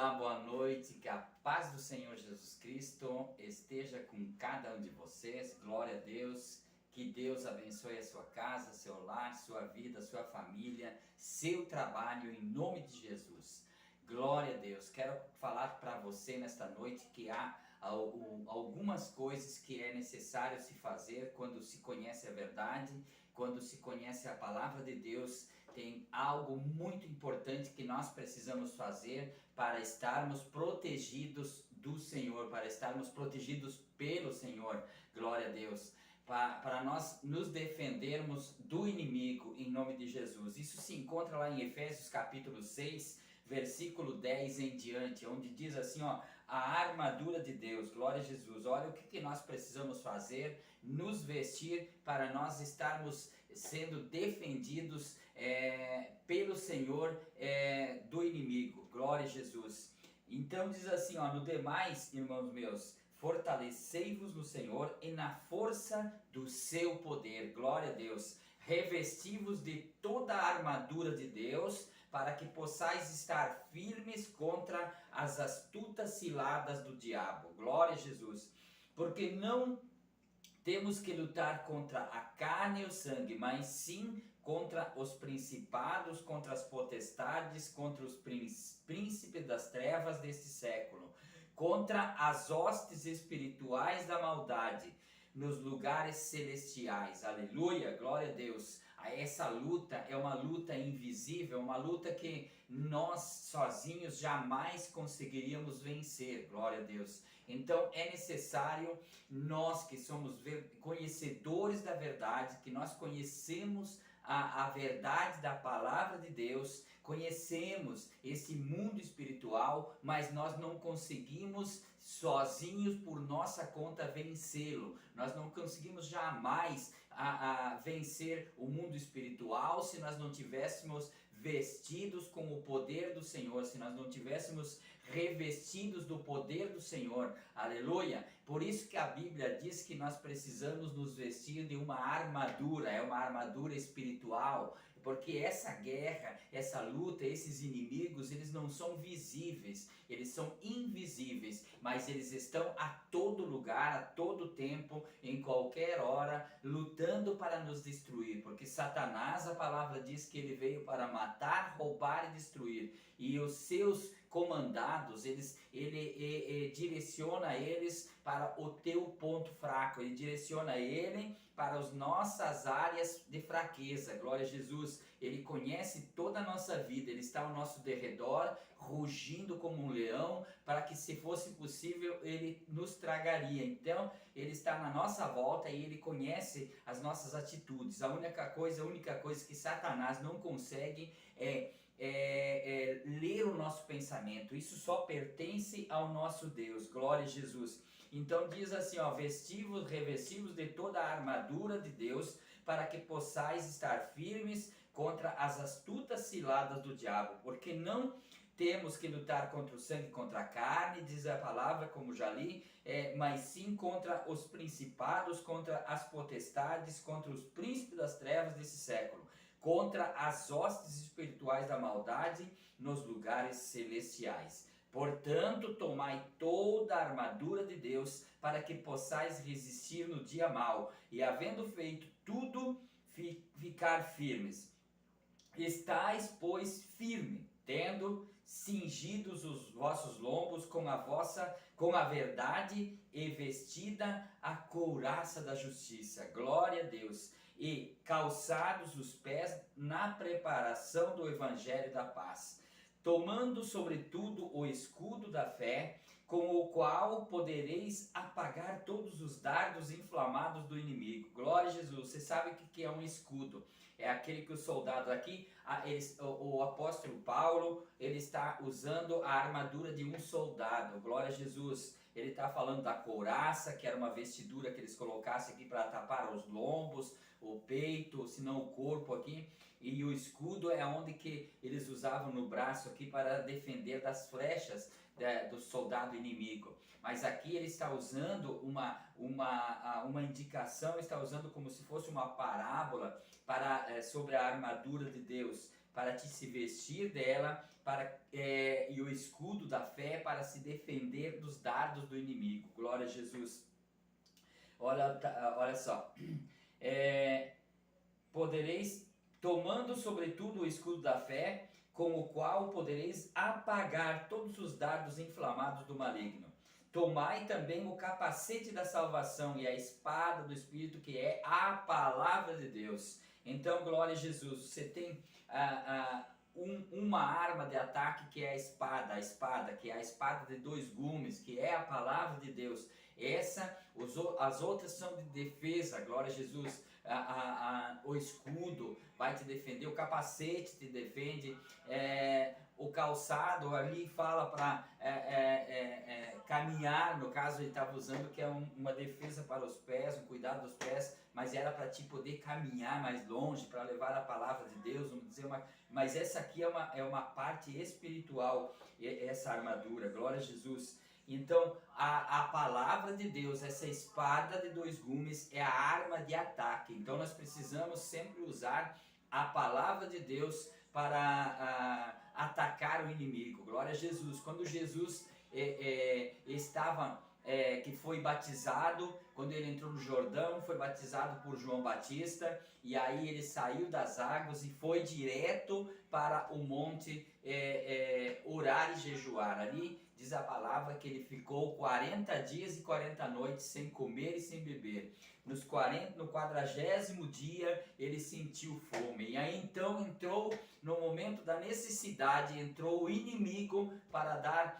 Olá, boa noite, que a paz do Senhor Jesus Cristo esteja com cada um de vocês, glória a Deus, que Deus abençoe a sua casa, seu lar, sua vida, sua família, seu trabalho, em nome de Jesus. Glória a Deus, quero falar para você nesta noite que há algumas coisas que é necessário se fazer quando se conhece a verdade, quando se conhece a palavra de Deus. Tem algo muito importante que nós precisamos fazer para estarmos protegidos do Senhor, para estarmos protegidos pelo Senhor, glória a Deus. Para nós nos defendermos do inimigo em nome de Jesus. Isso se encontra lá em Efésios capítulo 6, versículo 10 em diante, onde diz assim, a armadura de Deus, glória a Jesus. Olha o que nós precisamos fazer, nos vestir para nós estarmos sendo defendidos pelo Senhor do inimigo, glória a Jesus. Então diz assim, no demais, irmãos meus, fortalecei-vos no Senhor e na força do seu poder, glória a Deus. Revesti-vos de toda a armadura de Deus, para que possais estar firmes contra as astutas ciladas do diabo. Glória a Jesus. Porque não temos que lutar contra a carne e o sangue, mas sim contra os principados, contra as potestades, contra os príncipes das trevas deste século, contra as hostes espirituais da maldade nos lugares celestiais. Aleluia, glória a Deus. Essa luta é uma luta invisível, uma luta que nós sozinhos jamais conseguiríamos vencer, glória a Deus. Então é necessário nós que somos conhecedores da verdade, que nós conhecemos a verdade da palavra de Deus, conhecemos esse mundo espiritual, mas nós não conseguimos sozinhos por nossa conta vencê-lo. Nós não conseguimos jamais vencer o mundo espiritual se nós não tivéssemos vestidos com o poder do Senhor, se nós não tivéssemos revestidos do poder do Senhor, aleluia. Por isso que a Bíblia diz que nós precisamos nos vestir de uma armadura, é uma armadura espiritual, porque essa guerra, essa luta, esses inimigos, eles não são visíveis, eles são invisíveis, mas eles estão a todo lugar, a todo tempo, em qualquer hora, lutando para nos destruir, porque Satanás, a palavra diz que ele veio para matar, roubar e destruir, e os seus comandados, ele direciona eles para o teu ponto fraco, ele direciona ele para as nossas áreas de fraqueza, glória a Jesus. Ele conhece toda a nossa vida, ele está ao nosso derredor, rugindo como um leão, para que se fosse possível ele nos tragaria. Então ele está na nossa volta e ele conhece as nossas atitudes. A única coisa que Satanás não consegue é ler o nosso pensamento. Isso só pertence ao nosso Deus, glória a Jesus. Então diz assim, vestivos, revestivos de toda a armadura de Deus, para que possais estar firmes contra as astutas ciladas do diabo, porque não temos que lutar contra o sangue, contra a carne, diz a palavra, como já li, mas sim contra os principados, contra as potestades, contra os príncipes das trevas desse século, contra as hostes espirituais da maldade nos lugares celestiais. Portanto, tomai toda a armadura de Deus, para que possais resistir no dia mau, e havendo feito tudo, ficar firmes. Estais, pois, firme, tendo cingidos os vossos lombos com a verdade, e vestida a couraça da justiça, glória a Deus, e calçados os pés na preparação do evangelho da paz, tomando sobretudo o escudo da fé, com o qual podereis apagar todos os dardos inflamados do inimigo. Glória a Jesus. Você sabe o que é um escudo? É aquele que o soldado aqui, o apóstolo Paulo, ele está usando a armadura de um soldado. Glória a Jesus. Ele está falando da couraça, que era uma vestidura que eles colocassem aqui para tapar os lombos, o peito, se não o corpo aqui. E o escudo é onde que eles usavam no braço aqui para defender das flechas do soldado inimigo. Mas aqui ele está usando uma indicação, está usando como se fosse uma parábola sobre a armadura de Deus. para te se vestir dela, e o escudo da fé para se defender dos dardos do inimigo. Glória a Jesus. Olha só. Podereis, tomando sobretudo o escudo da fé, com o qual podereis apagar todos os dardos inflamados do maligno. Tomai também o capacete da salvação e a espada do Espírito, que é a palavra de Deus. Então, glória a Jesus, você tem uma arma de ataque, que é a espada, que é a espada de dois gumes, que é a palavra de Deus. As outras são de defesa, glória a Jesus. O escudo vai te defender, o capacete te defende, o calçado ali fala para caminhar, no caso ele estava usando, que é uma defesa para os pés, um cuidado dos pés, mas era para te poder caminhar mais longe, para levar a palavra de Deus, vamos dizer, mas essa aqui é uma parte espiritual, essa armadura, glória a Jesus. Então, a palavra de Deus, essa espada de dois gumes, é a arma de ataque. Então, nós precisamos sempre usar a palavra de Deus para atacar o inimigo. Glória a Jesus. Quando Jesus que foi batizado, quando ele entrou no Jordão, foi batizado por João Batista, e aí ele saiu das águas e foi direto para o monte orar e jejuar. Ali diz a palavra que ele ficou 40 dias e 40 noites sem comer e sem beber. No 40º dia ele sentiu fome, e aí então entrou no momento da necessidade, entrou o inimigo para dar